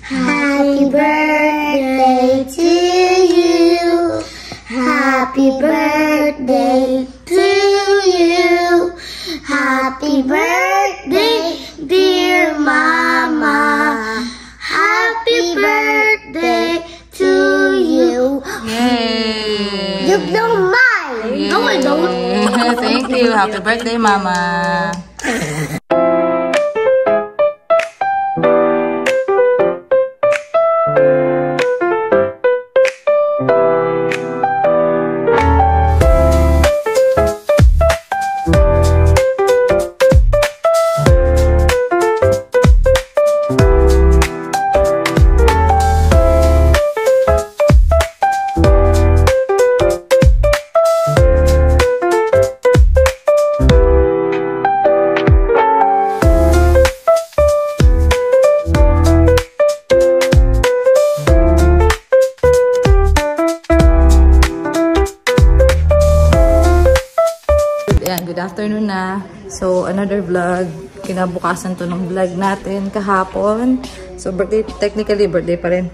Happy birthday to you. Happy birthday to you. Happy birthday, dear Mama. Happy birthday to you. Yay! You don't mind. No, I don't. Thank you. Happy birthday, Mama. Good afternoon na. So, another vlog. Kinabukasan to ng vlog natin kahapon. So, technically birthday pa rin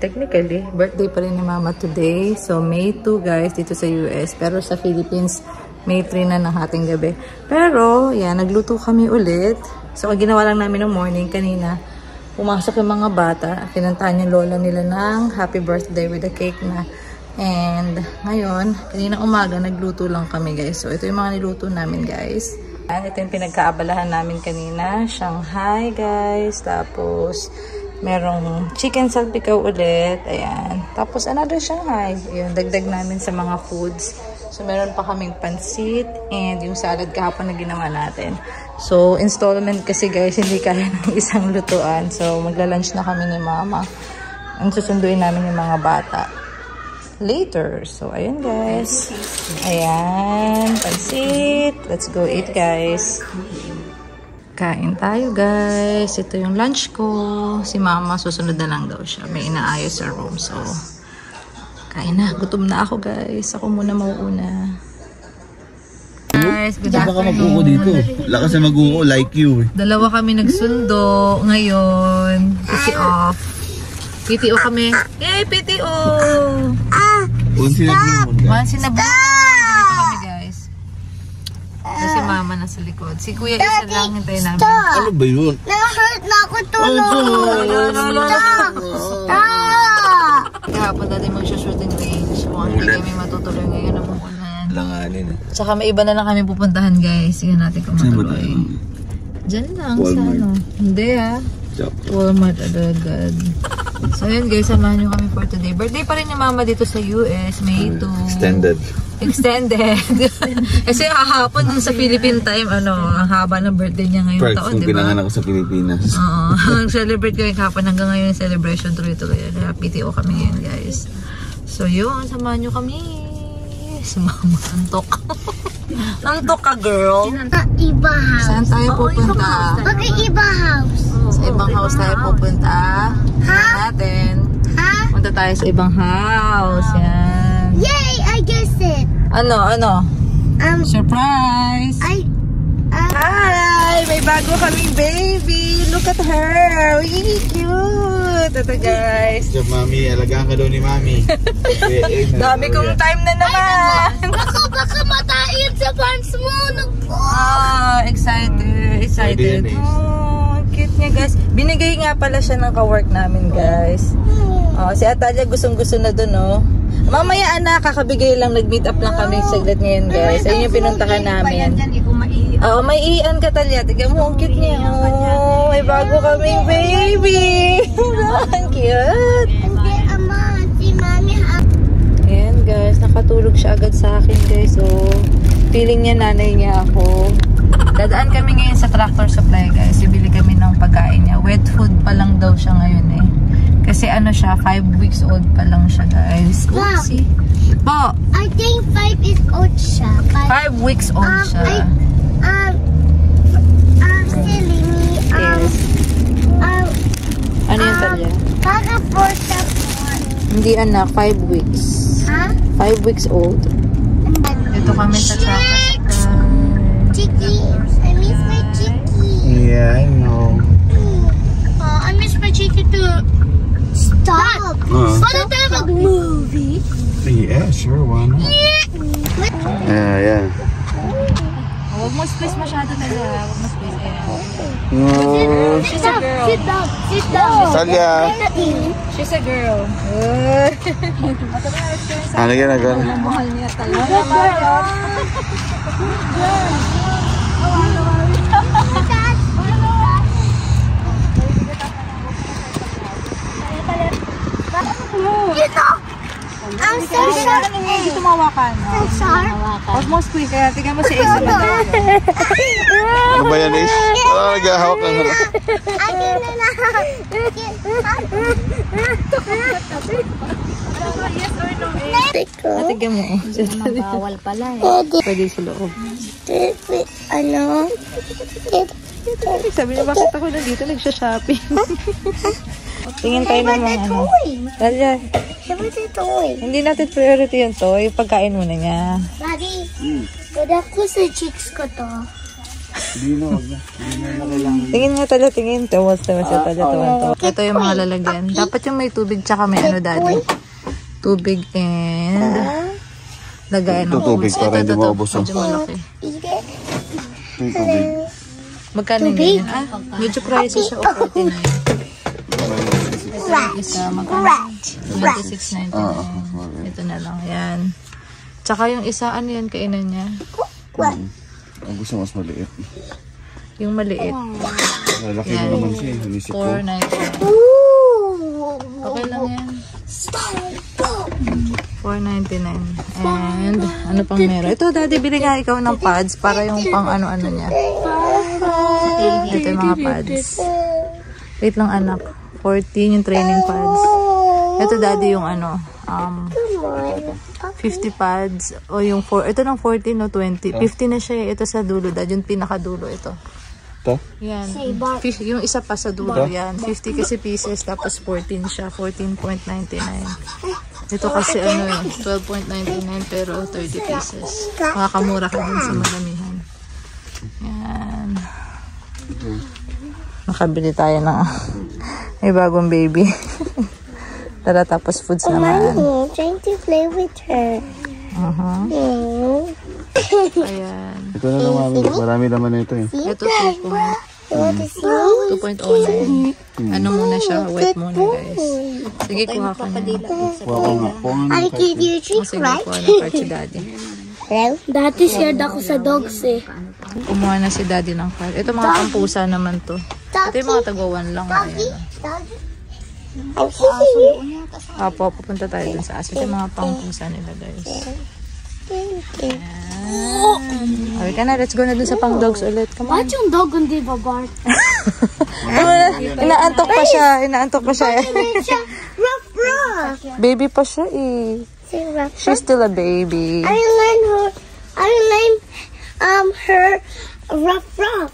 ni Mama today. So, May 2 guys, dito sa US. Pero sa Philippines, May 3 na ng hating gabi. Pero, yan, nagluto kami ulit. So, ang ginawa lang namin ng morning kanina, pumasok yung mga bata. Kinantahan yung lola nila ng happy birthday with a cake na. And ngayon, kanina umaga, nagluto lang kami guys. So, ito yung mga niluto namin guys. And ito yung pinagkaabalahan namin kanina. Shanghai guys. Tapos, merong chicken salpikaw ulit. Ayan. Tapos, another Shanghai. Ayan, dagdag namin sa mga foods. So, meron pa kaming pansit. And yung salad kahapon na ginawa natin. So, installment kasi guys, hindi kaya ng isang lutuan. So, magla-lunch na kami ni Mama. Ang susunduin namin yung mga bata later. So, ayan guys. Ayan. Pansit. Let's go eat guys. Kain tayo guys. Ito yung lunch ko. Si Mama, susunod na lang daw siya. May inaayos sa room. So, kain na. Gutom na ako guys. Ako muna mauuna. Guys, good afternoon. Baka mag-uko dito. Lakas na mag-uko like you. Dalawa kami nagsundo ngayon. Kasi off. PTO kami. Yay, PTO! Once in a blue moon. Once in a blue moon. Ganito kami guys. Si Mama nasa likod. Si Kuya isa lang hintayin namin. Ano ba yun? Na-hurt na ako tulog. Kahapon natin mag-shooting range. Kung hindi kami matutuloy ngayon ang umulan. Langanin eh. Tsaka may iba na lang kami pupuntahan guys. Sige natin kung matuloy. Diyan lang sa ano. Hindi ha. Walmart agad. So yun guys, samahan nyo kami for today. Birthday pa rin ni Mama dito sa US, May 2. Extended. Kasi hahapon dun sa Philippine time, ang haba ng birthday niya ngayong taon, di ba? Pinanganak ko sa Pilipinas. Oo. Celebrate kami kahapon hanggang ngayon yung celebration tuloy-tuloy. Kaya PTO kami ngayon guys. So yun, samahan nyo kami. Si Mama, antok. Antok ka girl. Iba house. Saan tayo pupunta? Mag-iba house. Sa ibang house tayo pupunta. Natin. Punta tayo sa ibang house. Yan. Yay! I guessed it. Ano? Surprise! Hi! May bago kaming baby. Look at her. Really cute. Ito guys. Diyan Mami, alagaan ka daw ni Mami. Dami kong time na naman. Baka matain sa pants mo. Excited. Cute niya guys. Binigay nga pala siya ng ka-work namin guys. Si Atalia gustong-gusto na dun Mamaya anak, kakabigay lang, nag-meet up lang kami saglit ngayon guys. Ayun yung pinuntahan namin. May iyan ka Talia. Tignan mo, ang cute niya. May bago kaming baby. Ang cute. Si Mami Ayan guys, nakatulog siya agad sa akin guys. So, feeling niya nanay niya ako. Dadaan kami ngayon sa Tractor Supply guys. Bibili kami ng pagkain niya. Wet food pa lang daw siya ngayon Kasi siya, 5 weeks old pa lang siya guys. Oopsie. Po! I think 5 is old siya. 5 weeks old siya. Silly me. Yes. Ano yung Talia? Para for the Hindi anak, 5 weeks. 5 weeks old. Dito kami sa Tractor Supply. Chicky. I miss my chicky. Yeah, I know. Oh, I miss my chicky too. Paano tayo mag-movie? Yeah, sure, why not? Yeah. Huwag mo squeeze masyado talaga. Huwag mo squeeze. She's a girl. Sit down. Sit down. Talia. She's a girl. Ano ginagawa? Mahal niya talaga. I'm so sorry. Hindi tumawakan. I'm sorry. Huwag mo squeeze. Kaya tingnan mo si Ace na ba? Ano ba yan, Ace? Parang naghahawak ng ano. Tingnan mo. Bawal pala eh. Pwede sa loob. Ano? Sabi niya, bakit ako nandito nagsha-shopping? Tingin tayo ng mga ano. Talia, hindi natin priority yung toy. Pagkain muna niya. Daddy, ganda ko sa cheeks ko to. Hindi na, wag na. Hindi na kailangan. Tingin nga Talia, tingin. Tawas siya Talia. Ito yung mga lalagyan. Dapat yung may tubig tsaka may ano, Daddy. Tubig and lagayan ng Ito tubig para hindi maubos. Medyo malaki. Ito tubig. Magkano yun? Medyo pricey siya. 49. Isa magkano? 26.99. Ito na lang. Yan. Tsaka yung isa, ano yan kainan niya? Ang gusto mas maliit. Yung maliit. Lalaki na naman siya. 4.99. Okay lang yan. 4.99. And ano pang meron? Ito, Daddy, bili nga ikaw ng pads para yung pang ano-ano niya. Ito yung mga pads. Wait lang, anak. 14 yung training pads. Ito, Daddy, yung ano, 50 pads. O yung 4. Ito ng 14 o 20. 50 na siya. Ito sa dulo, Daddy. Yung pinakadulo ito. Ito? Yan. Yung isa pa sa dulo. Yan. 50 kasi pieces. Tapos 14 siya. 14.99. Ito kasi ano eh. 12.99 pero 30 pieces. Makakamura ka din sa madamihan. Yan. Nakabili tayo ng may bagong baby. Tara, tapos foods naman. Trying to play with her. Ayan. Ito na lang, mami. Marami naman na ito eh. Ito 2.09. Ano muna siya? Wet muna, guys. Sige, kuha ka na. I give you a treat, Sige, right? kuha na card si Daddy. Dati shared ako sa dogs eh. Kumuha na si Daddy ng card. Ito mga pampusa naman to. Ito yung mga tagwawan lang. Ayan. Apo, pupunta tayo dun sa aso. Ito yung mga pampusa nila, guys. Okay ka na, let's go na dun sa pang dogs ulit. Come on. Ba't yung dog hindi babar? Inaantok pa siya. Inaantok pa siya. Ruff, ruff. Baby pa siya eh. Say ruff, She's still a baby. I learned her ruff, ruff.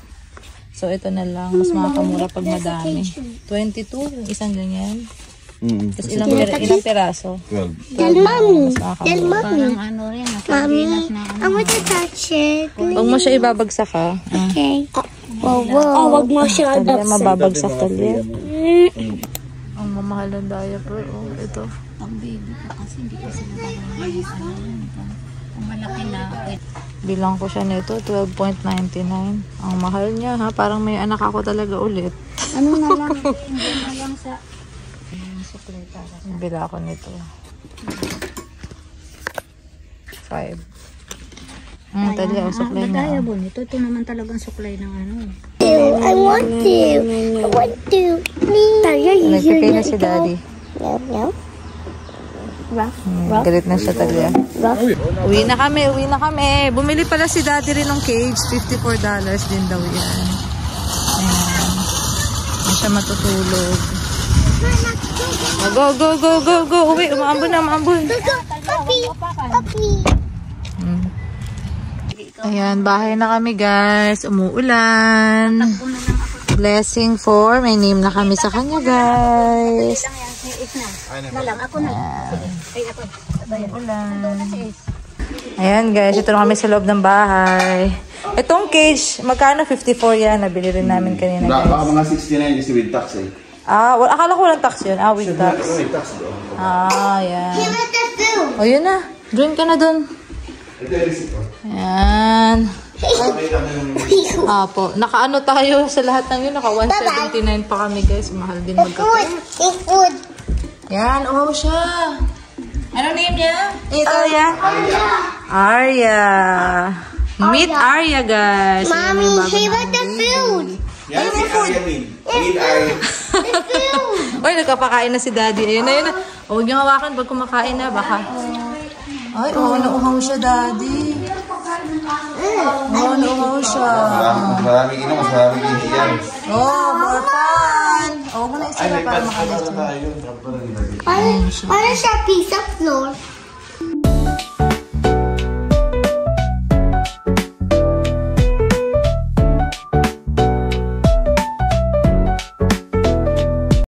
So ito na lang. Mas makakamura pag madami. 22 yung isang ganyan. Tapos ilang piraso? 12. Tell mommy. Mas Tell makakamura. mommy. Mommy, I want to touch it. Huwag mo siya ibabagsak ha. Okay. Oh, wag mo siya Talia, mababagsak Talia. Ang mamahal ng diaper. Oh, ito. Ang baby ko kasi hindi kasi nagkakaroon kung malaki na. Bilang ko siya nito, 12.99. Ang mahal niya ha. Parang may anak ako talaga ulit. Ano na lang? Hindi na lang sa supply para sa. Bila ako nito. 5. Talia, ang supply niya. Nagayabon ito. Ito naman talagang supply ng ano. I want to. Please. Nagpipay na si Daddy. No. Galit na siya Talia. Uwi na kami. Bumili pala si Daddy rin ng cage. $54 din daw yan. Ayan. Hindi siya matutulog. Go. Uwi, umaambon. Papi. Ayan, bahay na kami guys. Umuulan. Blessing for. May name na kami sa kanya guys. Ayan guys, ito na kami sa loob ng bahay. Itong cage, magkano? 54 yan. Nabili rin namin kanina guys. Baka mga 69 kasi with tax eh. Ah, akala ko walang tax yun. Ah, with tax. Ah, yan. Give it the food. O, yun na. Drink ka na dun. Ayan. Apo. Nakaano tayo sa lahat ng yun. Naka 179 pa kami, guys. Mahal din magkape. Eat food. Yan. Oh, siya. Ano name niya? Ito, Arya. Arya. Meet Arya, guys. Mommy, give it the food. Yan si Arya Meet Arya. Uy, nagkapakain na si Daddy. Ayun na, ayun na. Huwag niyo hawakan pag kumakain na. Baka. Ay, nauuhaw siya, Daddy. Nauuhaw siya. Maraming inom, maraming hindi yan. Oh, more fun. Huwag mo na isara para makalit yun. What is that piece of floor?